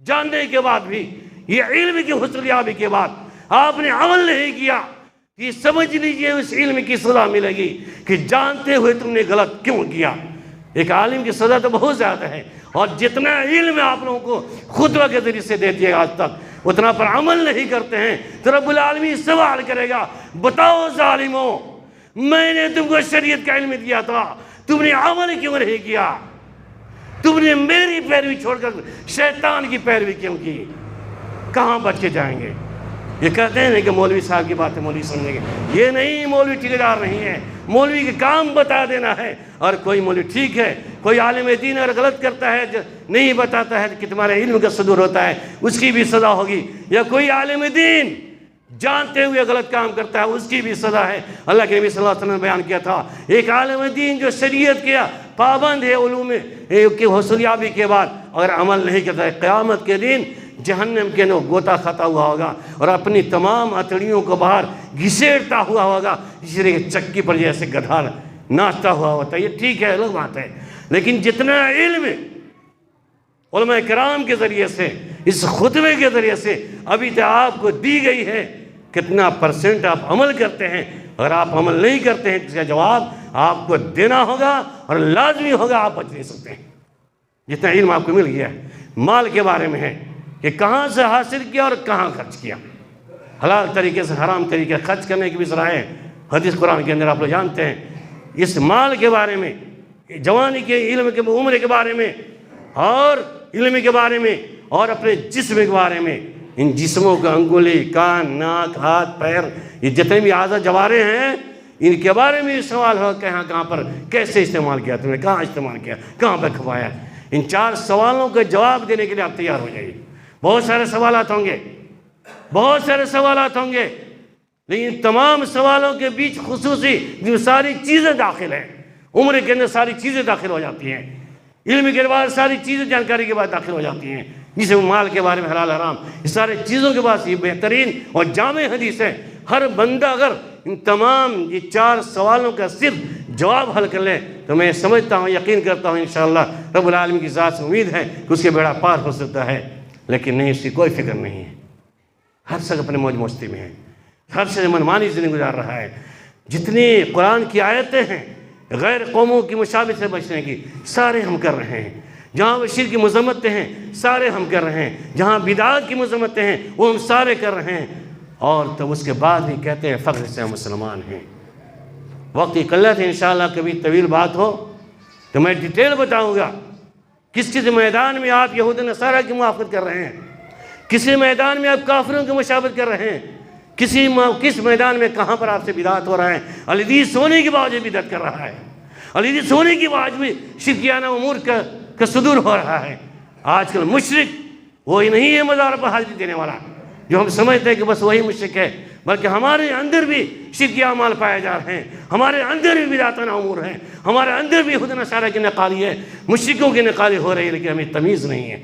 جاننے کے بعد بھی، یہ علم کی حصولیابی کے بعد آپ نے عمل نہیں کیا، یہ سمجھ لیجئے اس علم کی سزا ملے گی کہ جانتے ہوئے تم نے غلط کیوں کیا۔ ایک عالم کی سزا تو بہت زیادہ ہے، اور جتنا علم آپ لوگوں کو خطبہ کے ذریعے سے دیتی ہے آج تک، اتنا پر عمل نہیں کرتے ہیں تو رب العالمین سوال کرے گا، بتاؤ ظالموں، میں نے تم کو شریعت کا علم دیا تھا، تم نے عمل کیوں نہیں کیا؟ تم نے میری پیروی چھوڑ کر شیطان کی پیروی کیوں کی؟ کہاں بچ کے جائیں گے؟ یہ کہتے ہیں کہ مولوی صاحب کی باتیں مولوی سننے گے، یہ نہیں، مولوی ٹھیکیدار نہیں ہے، مولوی کے کام بتا دینا ہے۔ اور کوئی مولوی ٹھیک ہے، کوئی عالم دین اگر غلط کرتا ہے، نہیں بتاتا ہے کہ تمہارے علم کا صدور ہوتا ہے، اس کی بھی سزا ہوگی، یا کوئی عالم دین جانتے ہوئے غلط کام کرتا ہے، اس کی بھی سزا ہے۔ اللہ کے نبی صلی اللہ علیہ وسلم نے بیان کیا تھا، ایک عالم دین جو شریعت کیا پابند ہے علوم کی حصولیابی کے بعد، اگر عمل نہیں کرتا ہے، قیامت کے دن جہنم کے اندر گوتا کھاتا ہوا ہوگا اور اپنی تمام ہتھیلیوں کو باہر گھسیٹتا ہوا ہوگا، اس طرح چکی پر جیسے گدھا ناچتا ہوا ہوتا ہے۔ یہ ٹھیک ہے، الگ بات ہے، لیکن جتنا علم علماء کرام کے ذریعے سے، اس خطبے کے ذریعے سے ابھی تک آپ کو دی گئی ہے، کتنا پرسنٹ آپ عمل کرتے ہیں؟ اگر آپ عمل نہیں کرتے ہیں، اس کا جواب آپ کو دینا ہوگا اور لازمی ہوگا، آپ بچ نہیں سکتے ہیں۔ جتنا علم آپ کو مل گیا ہے، مال کے بارے میں ہے کہ کہاں سے حاصل کیا اور کہاں خرچ کیا، حلال طریقے سے حرام طریقے خرچ کرنے کی بھی ذرائع حدیث قرآن کے اندر آپ لوگ جانتے ہیں۔ اس مال کے بارے میں، جوانی کے علم کے عمر کے بارے میں، اور علم کے بارے میں، اور اپنے جسم کے بارے میں، ان جسموں کا انگلی، کان، ناک، ہاتھ، پیر، یہ جتنے بھی اعضاء جوارے ہیں، ان کے بارے میں سوال ہو کہاں پر کیسے استعمال کیا تم نے، کہاں استعمال کیا، کہاں پہ کھپایا۔ ان 4 سوالوں کا جواب دینے کے لیے آپ تیار ہو جائیے۔ بہت سارے سوالات ہوں گے، بہت سارے سوالات ہوں گے، لیکن تمام سوالوں کے بیچ خصوصی جو ساری چیزیں داخل ہیں، عمر کے اندر ساری چیزیں داخل ہو جاتی ہیں، علم کے بعد ساری چیزیں جانکاری کے بعد داخل ہو جاتی ہیں، جسے مال کے بارے میں حلال حرام، یہ سارے چیزوں کے بعد یہ بہترین اور جامع حدیث ہے۔ ہر بندہ اگر ان تمام یہ 4 سوالوں کا صرف جواب حل کر لے تو میں سمجھتا ہوں، یقین کرتا ہوں انشاءاللہ رب العالمین کی ذات سے امید ہے کہ اس کے بیڑا پار ہو سکتا ہے، لیکن نہیں، اس کی کوئی فکر نہیں ہے۔ ہر شخص اپنے موج مستی میں ہے، ہر شخص منمانی زندگی گزار رہا ہے۔ جتنی قرآن کی آیتیں ہیں غیر قوموں کی مشابہت سے بچنے کی، سارے ہم کر رہے ہیں۔ جہاں وہ شرک کی مذمتیں ہیں، سارے ہم کر رہے ہیں۔ جہاں بدعات کی مذمتیں ہیں، وہ ہم سارے کر رہے ہیں، اور تو اس کے بعد بھی کہتے ہیں فخر سے ہم مسلمان ہیں۔ وقت کی قلت ہے، انشاءاللہ کبھی طویل بات ہو تو میں ڈیٹیل بتاؤں گا کس کس میدان میں آپ یہود نصارہ کی موافقت کر رہے ہیں، کسی میدان میں آپ کافروں کی مشابہت کر رہے ہیں، کس میدان میں کہاں پر آپ سے بدعت ہو رہا ہے۔ علیدیس ہونے کے باوجود بدعت کر رہا ہے، علیدیس ہونے کے باوجود شرکیانہ امور کا صدور ہو رہا ہے۔ آج کل مشرک وہی نہیں ہے مزار پر حاضری دینے والا جو ہم سمجھتے ہیں کہ بس وہی مشرک ہے، بلکہ ہمارے اندر بھی شرکی اعمال پائے جا رہے ہیں، ہمارے اندر بھی بدعتانہ امور ہیں، ہمارے اندر بھی یہود نصارہ کی نقالی ہے، مشرکوں کی نقالی ہو رہی ہے، لیکن ہمیں تمیز نہیں ہے۔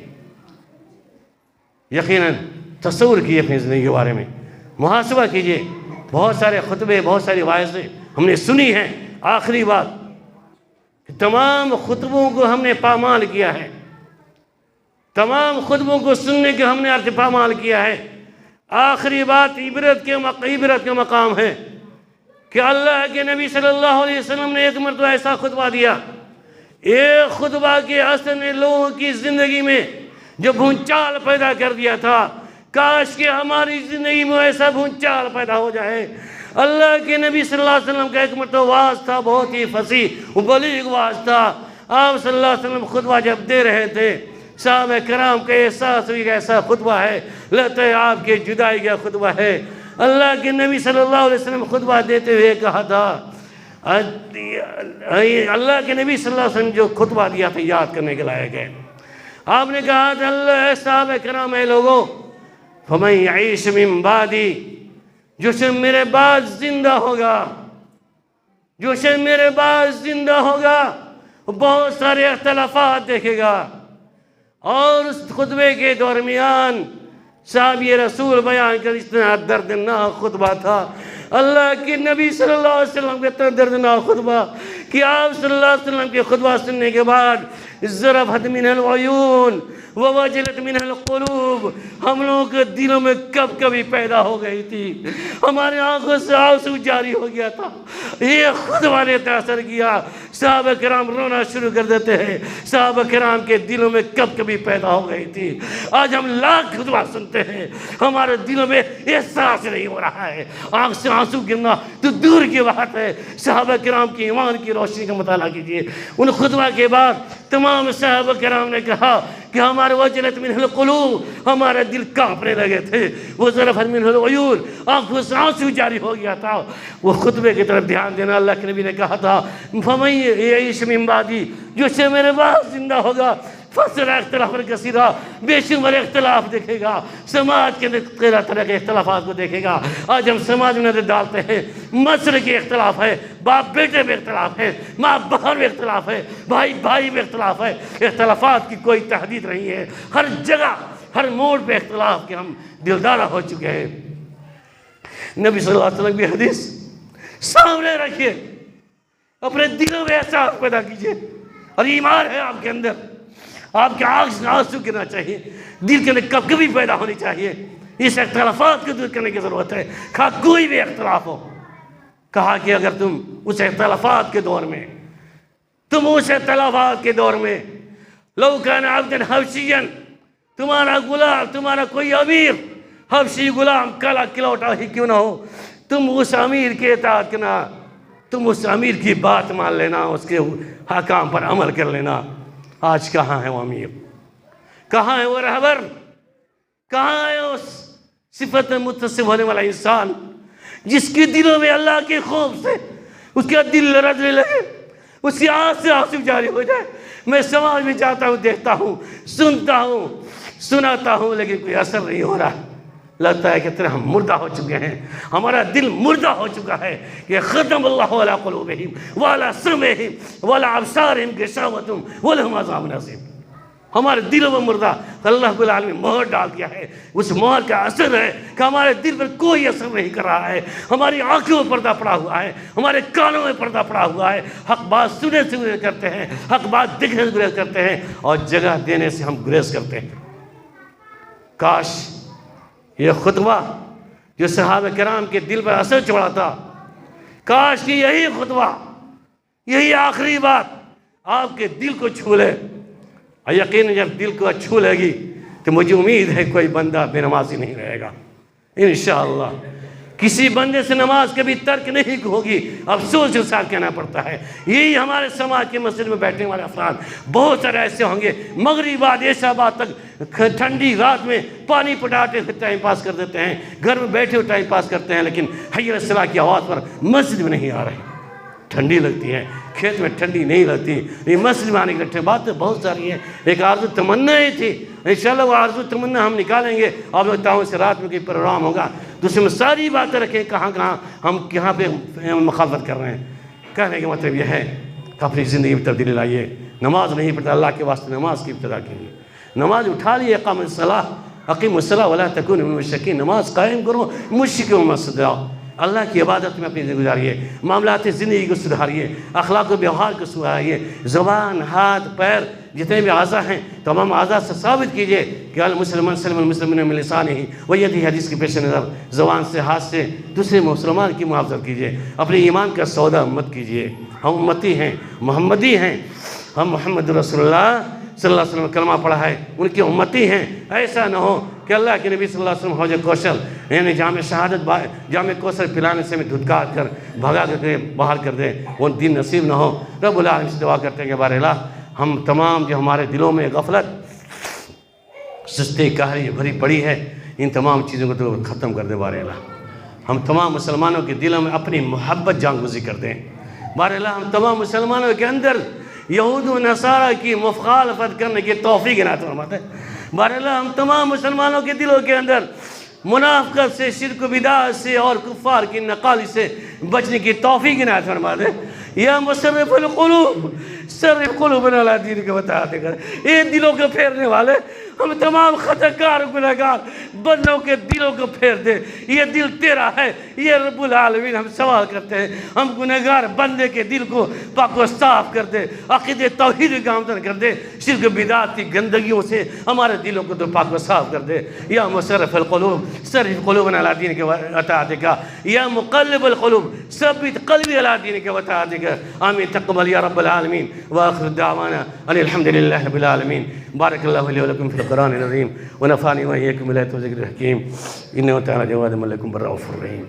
یقیناً تصور کیے اپنی زندگی کے بارے میں، محاسبہ کیجئے۔ بہت سارے خطبے، بہت ساری واعظیں ہم نے سنی ہیں۔ آخری بات، تمام خطبوں کو ہم نے پامال کیا ہے، تمام خطبوں کو سننے کے ہم نے پامال کیا ہے۔ آخری بات عبرت کے مقام ہے کہ اللہ کے نبی صلی اللہ علیہ وسلم نے ایک مرتبہ ایسا خطبہ دیا، ایک خطبہ کے اثر نے لوگوں کی زندگی میں جو بھونچال پیدا کر دیا تھا۔ کاش کہ ہماری زندگی میں ایسا بھونچال پیدا ہو جائے۔ اللہ کے نبی صلی اللہ علیہ وسلم کا ایک مرتبہ واعظ تھا، بہت ہی فصیح و بلیغ واعظ تھا۔ آپ صلی اللہ علیہ وسلم خطبہ جب دے رہے تھے، صحابہ کرام کا احساس ہوئی کہ ایسا خطبہ ہے، لگتا ہے آپ کے جدائی کا خطبہ ہے۔ اللہ کے نبی صلی اللہ علیہ وسلم خطبہ دیتے ہوئے کہا تھا، اللہ کے نبی صلی اللہ علیہ وسلم جو خطبہ دیا تھا یاد کرنے کے لائق ہے۔ آپ نے کہا تھا، اللہ صحابہ کرام اے لوگوں، فَمَنْ يَعِيشُ مِنْ بَعْدِي، جو شخص میرے بعد زندہ ہوگا، جو شخص میرے بعد زندہ ہوگا، بہت سارے اختلافات دیکھے گا۔ اور اس خطبے کے درمیان صحابی رسول بیان کر اتنا دردناک خطبہ تھا، اللہ کے نبی صلی اللہ علیہ وسلم کا اتنا دردناک خطبہ کہ آپ صلی اللہ علیہ وسلم کے خطبہ سننے کے بعد ذرفت منها العیون ووجلت منها القلوب، ہم لوگوں کے دلوں میں کب کبھی پیدا ہو گئی تھی، ہمارے آنکھوں سے آنسو جاری ہو گیا تھا۔ یہ خطبہ نے تاثر کیا، صحابہ کرام رونا شروع کر دیتے ہیں، صحابہ کرام کے دلوں میں کب کبھی پیدا ہو گئی تھی۔ آج ہم لاکھ خطبہ سنتے ہیں، ہمارے دلوں میں احساس نہیں ہو رہا ہے، آنکھ سے آنسو گرنا تو دور کی بات ہے۔ صحابہ کرام کی ایمان کی روشنی کا مطالعہ کیجئے، ان خطبہ کے بعد تمام صحابہ کرام نے کہا کہ ہمارے وجلت منہ القلوب، ہمارے دل کانپنے لگے تھے، وہ ذرفت منہ العیون، آنکھوں سے آنسو جاری ہو گیا تھا۔ وہ خطبے کی طرف دھیان دینا، اللہ کے نبی نے کہا تھا فَمَن يَعِشْ مِن بَعْدِي، جو سے میرے بعد زندہ ہوگا فَسَيَرَى اخْتِلَافًا كَثِيرًا، بے شمار اختلاف دیکھے گا، سماج کے طرح طرح کے اختلافات کو دیکھے گا۔ آج ہم سماج میں نظر ڈالتے ہیں، مسئلے کے اختلاف ہے، باپ بیٹے میں اختلاف ہے، ماں بہن میں اختلاف ہے، بھائی بھائی میں اختلاف ہے۔ اختلافات کی کوئی تحدید نہیں ہے، ہر جگہ ہر موڑ پہ اختلاف کے ہم دلدارہ ہو چکے ہیں۔ نبی صلی اللہ علیہ وسلم کی حدیث سامنے رکھیے، اپنے دلوں میں احساس پیدا کیجئے، اور ایمان ہے آپ کے اندر، آپ کے آنکھ سے آنسو گرنا چاہیے، دل کے اندر کب کبھی پیدا ہونی چاہیے۔ اس اختلافات کو دور کرنے کی ضرورت ہے، خواہ کوئی بھی اختلاف ہو۔ کہا کہ اگر تم اس اختلافات کے دور میں لو کان عبدا حبشیا، تمہارا غلام، تمہارا کوئی امیر حبشی غلام کالا کلوٹا ہی کیوں نہ ہو، تم اس امیر کے اطاعت کرنا، تم اس امیر کی بات مان لینا، اس کے حکام پر عمل کر لینا۔ آج کہاں ہے وہ امیر، کہاں ہے وہ رہبر، کہاں ہے اس صفت میں متصف ہونے والا انسان جس کے دلوں میں اللہ کے خوف سے اس کا دل لرزنے لگے، اس کی آنکھ سے آنسو جاری ہو جائے۔ میں سماج میں جاتا ہوں، دیکھتا ہوں، سنتا ہوں، سناتا ہوں، لیکن کوئی اثر نہیں ہو رہا۔ لگتا ہے کہ طرح ہم مردہ ہو چکے ہیں، ہمارا دل مردہ ہو چکا ہے کہ ختم اللہ علی قلوبہم وعلی سمعہم وعلی ابصارہم غشاوۃ ولہم عذاب عظیم۔ ہمارے دلوں میں مردہ اللہ رب العالمین مہر ڈال دیا ہے۔ اس مہر کا اثر ہے کہ ہمارے دل پر کوئی اثر نہیں کر رہا ہے، ہماری آنکھوں میں پردہ پڑا ہوا ہے، ہمارے کانوں میں پردہ پڑا ہوا ہے۔ حق بات سننے سے گریز کرتے ہیں، حق بات دیکھنے سے گریز کرتے ہیں، اور جگہ دینے سے ہم گریز کرتے ہیں۔ کاش یہ خطبہ جو صحابہ کرام کے دل پر اثر چھوڑا تھا، کاش کہ یہی خطبہ، یہی آخری بات آپ کے دل کو چھو لے۔ اور یقین جب دل کو چھو لے گی تو مجھے امید ہے کوئی بندہ بے نمازی نہیں رہے گا انشاءاللہ۔ کسی بندے سے نماز کبھی ترک نہیں ہوگی، افسوس کے ساتھ کہنا پڑتا ہے۔ یہی ہمارے سماج کے مسجد میں بیٹھنے والے افراد بہت سارے ایسے ہوں گے، مغرب بعد عشاء بعد تک ٹھنڈی رات میں پانی پٹاتے ہوئے ٹائم پاس کر دیتے ہیں، گھر میں بیٹھے ہوئے ٹائم پاس کرتے ہیں، لیکن حی علی الصلاۃ کی آواز پر مسجد میں نہیں آ رہے۔ ٹھنڈی لگتی ہے، کھیت میں ٹھنڈی نہیں لگتی، یہ مسجد میں آنے کی لگتے باتیں بہت ساری ہیں۔ ایک آرزو تمنا ہی تھی، انشاءاللہ وہ آرزو تمنا ہم نکالیں گے۔ آپ لوگتا ہوں سے رات میں کوئی پروگرام ہوگا تو اس میں ساری باتیں رکھیں، کہاں کہاں ہم کہاں پہ مخالفت کر رہے ہیں۔ کہنے کا مطلب یہ ہے کہ اپنی زندگی میں تبدیلی لائیے۔ نماز نہیں پڑھتا، اللہ کے واسطے نماز کی ابتدا کیجیے، نماز اٹھا لیے، اقام الصلاۃ، اقیم الصلاۃ ولا تکونوا من المشرکین، نماز قائم کرو، مشرکوں میں مت جاؤ، اللہ کی عبادت میں اپنی زندگی گزاریے، معاملات زندگی کو سدھاریے، اخلاق و ویوہار کو سدھاریے، زبان، ہاتھ، پیر، جتنے بھی اعضاء ہیں تمام اعضاء سے ثابت کیجئے کہ المسلمان سلم المسلمین من لسانہ ویدہ، حدیث کے پیش نظر زبان سے، ہاتھ سے دوسرے مسلمان کی محافظت کیجئے، اپنے ایمان کا سودا مت کیجئے۔ ہم امتی ہیں، محمدی ہیں، ہم محمد رسول اللہ صلی اللہ علیہ وسلم کلمہ پڑھا ہے، ان کی امتی ہیں۔ ایسا نہ ہو کہ اللہ کے نبی صلی اللہ علیہ وسلم حوض کوثر یعنی جام شہادت، جام کوثر پلانے سے میں دھتکار کر بھگا کر باہر کر دے، وہ دین نصیب نہ ہو۔ رب العالمین سے دعا کرتے ہیں کہ بار الہ ہم تمام جو ہمارے دلوں میں غفلت، سستی، قہری بھری پڑی ہے، ان تمام چیزوں کو تو ختم کر دے بار الہ۔ ہم تمام مسلمانوں کے دلوں میں اپنی محبت جانگزی کر دیں بار الہ۔ ہم تمام مسلمانوں کے اندر یہود و نصارہ کی مخالفت کرنے کی توفیق عنایت فرماتے ہیں بار الہ۔ ہم تمام مسلمانوں کے دلوں کے اندر منافقت سے، شرک و بدعت سے اور کفار کی نقالی سے بچنے کی توفیق عنایت فرما دے۔ یا مصرف القلوب صرف قلوبنا علی دینک وطاعتک، اے دلوں کے پھیرنے والے ہم تمام خطا کار گناہگار بندوں کے دلوں کو پھیر دے، یہ دل تیرا ہے، یہ رب العالمین ہم سوال کرتے ہیں، ہم گناہگار بندے کے دل کو پاک و صاف کر دے، عقیدہ توحید گامزن کر دے، شرک بدعات کی گندگیوں سے ہمارے دلوں کو تو پاک و صاف کر دے۔ یا مصرف القلوب صرف قلوبنا علی دینک وطاعتک، یا مقلب القلوب ثبت قلبی علی دینک وطاعتک، آمین تقبل یا رب العالمین، وآخر دعوانا ان الحمد للہ رب العالمین۔ بارک اللہ لی ولکم فی القرآن العظیم ونفعنی وإياكم بالآيات والذکر الحکیم، انہ تعالی جواد ملکم بالرؤوف الرحیم۔